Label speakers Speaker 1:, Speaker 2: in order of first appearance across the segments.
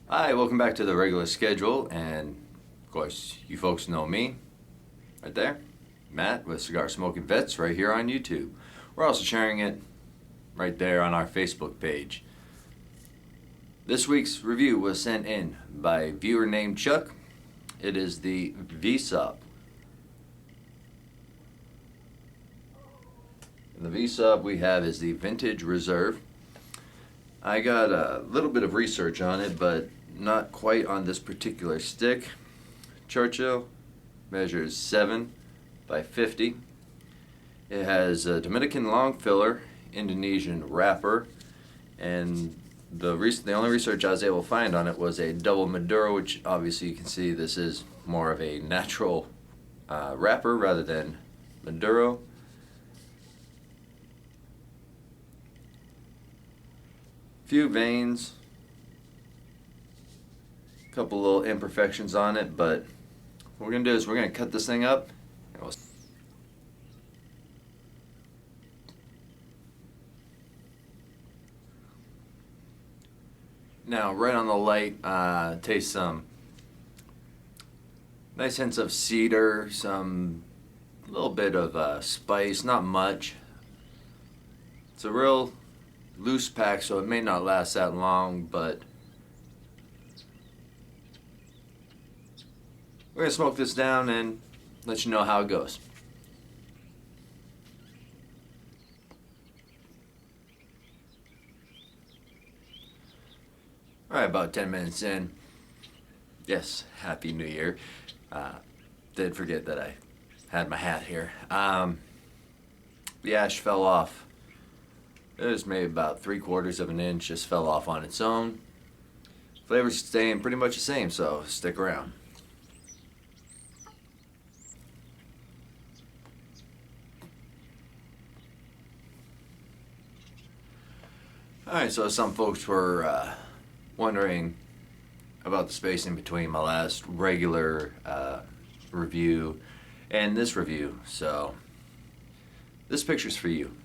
Speaker 1: Hi, welcome back to the regular schedule, and of course, you folks know me, right there, Matt with CigarSmokingVets, right here on YouTube. We're also sharing it right there on our Facebook page. This week's review was sent in by a viewer named Chuck. It is the V.S.O.P. And the V.S.O.P we have is the Vintage Reserve. I got a little bit of research on it, but not quite on this particular stick. Churchill measures 7 by 50. It has a Dominican long filler, Indonesian wrapper, and the only research I was able to find on it was a double Maduro, which obviously you can see this is more of a natural wrapper rather than Maduro. Few veins, a couple little imperfections on it, but what we're going to do is we're going to cut this thing up. Now, right on the light, taste some nice hints of cedar, some little bit of spice, not much. It's a real loose pack, so it may not last that long, but we're going to smoke this down and let you know how it goes. Alright, about 10 minutes in. Yes, Happy New Year. Did forget that I had my hat here. The ash fell off. It was maybe about 3/4 of an inch, just fell off on its own. Flavor's staying pretty much the same, so stick around. Alright, so some folks were wondering about the space in between my last regular review and this review, so this picture's for you.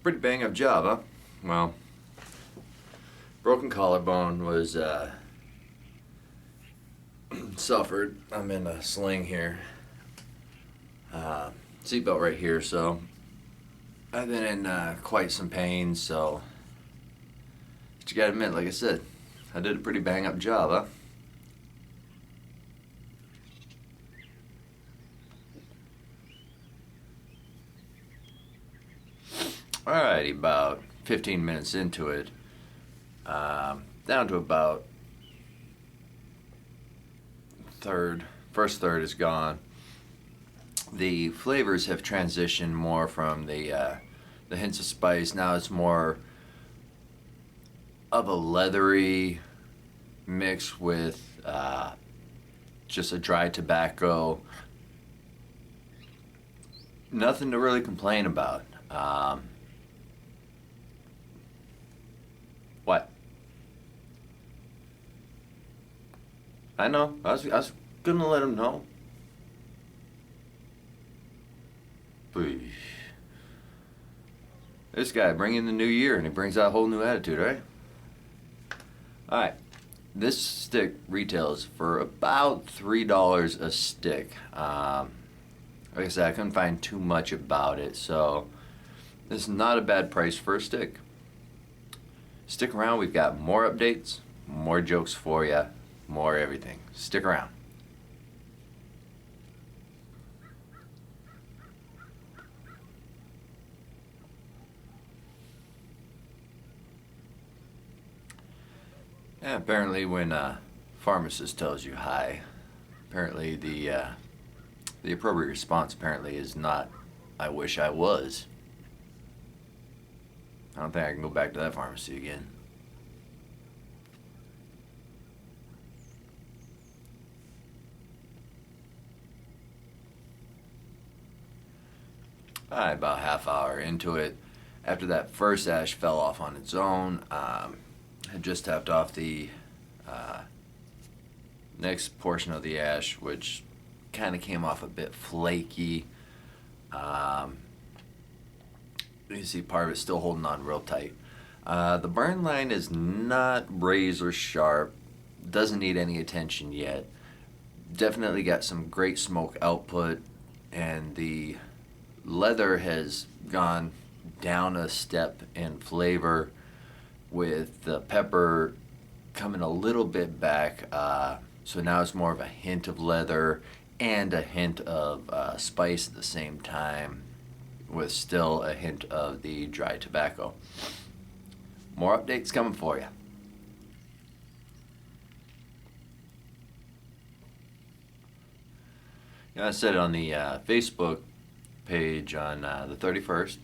Speaker 1: Pretty bang up job, huh? Well, broken collarbone was suffered. I'm in a sling here. Seatbelt right here, so I've been in quite some pain, so but you gotta admit, like I said, I did a pretty bang up job, huh? Alrighty, about 15 minutes into it, down to about first third is gone. The flavors have transitioned more from the hints of spice. Now it's more of a leathery mix with just a dry tobacco. Nothing to really complain about. What? I know. I was gonna let him know. Please. This guy bringing the new year, and he brings out a whole new attitude, right? Alright. This stick retails for about $3 a stick. Like I said, I couldn't find too much about it, so this is not a bad price for a stick. Stick around, we've got more updates, more jokes for you, more everything. Stick around. Yeah, apparently when a pharmacist tells you hi, apparently the appropriate response apparently is not, I wish I was. I don't think I can go back to that pharmacy again. Alright, about half hour into it. After that first ash fell off on its own, I just tapped off the next portion of the ash, which kind of came off a bit flaky. You see part of it still holding on real tight. The burn line is not razor sharp, doesn't need any attention yet. Definitely got some great smoke output, and the leather has gone down a step in flavor, with the pepper coming a little bit back. So now it's more of a hint of leather and a hint of spice at the same time, with still a hint of the dry tobacco. More updates coming for you. I said it on the Facebook page on the 31st.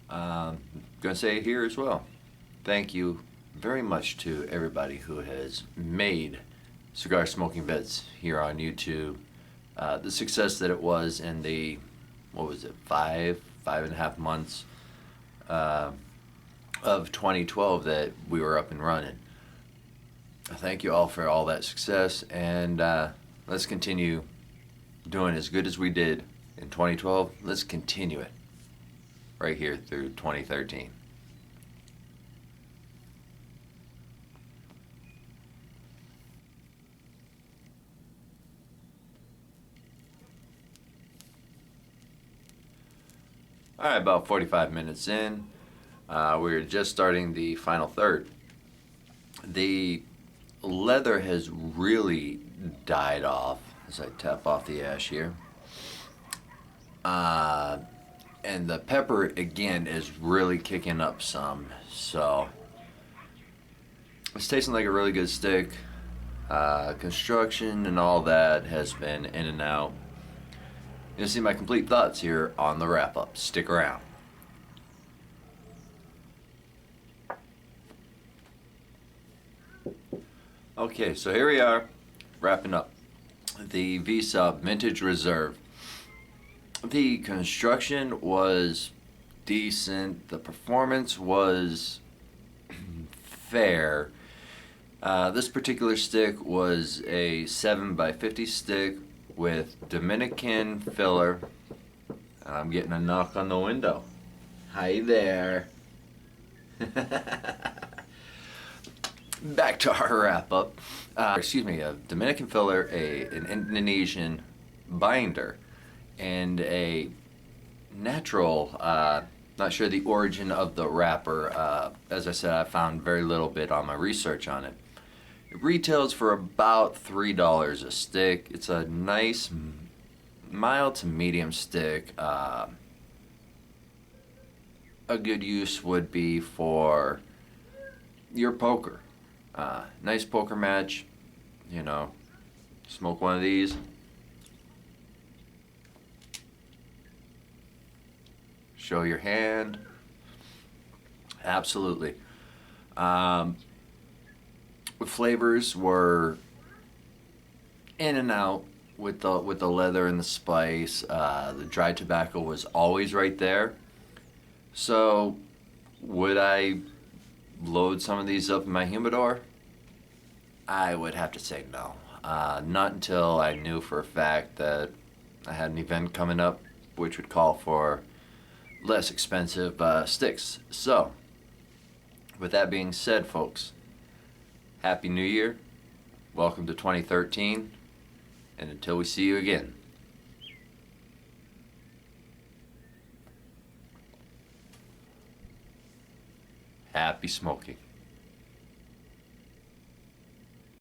Speaker 1: Going to say it here as well. Thank you very much to everybody who has made Cigar Smoking Vets here on YouTube the success that it was in the, what was it, five and a half months of 2012 that we were up and running. Thank you all for all that success, and let's continue doing as good as we did in 2012. Let's continue it right here through 2013. All right, about 45 minutes in, we're just starting the final third. The leather has really died off as I tap off the ash here. And the pepper, again, is really kicking up some. So it's tasting like a really good stick. Construction and all that has been in and out. You'll see my complete thoughts here on the wrap-up. Stick around. Okay, so here we are, wrapping up the V.S.O.P Vintage Reserve. The construction was decent. The performance was fair. This particular stick was a 7x50 stick with Dominican filler. I'm getting a knock on the window. Hi there. Back to our wrap-up. A Dominican filler, an Indonesian binder, and a natural, not sure the origin of the wrapper. As I said, I found very little bit on my research on it. It retails for about $3 a stick. It's a nice, mild to medium stick. A good use would be for your poker. Nice poker match, you know, smoke one of these. Show your hand. Absolutely. Flavors were in and out with the leather and the spice. The dry tobacco was always right there. So would I load some of these up in my humidor? I would have to say no. Not until I knew for a fact that I had an event coming up which would call for less expensive sticks. So, with that being said, folks, Happy New Year. Welcome to 2013. And until we see you again, happy smoking.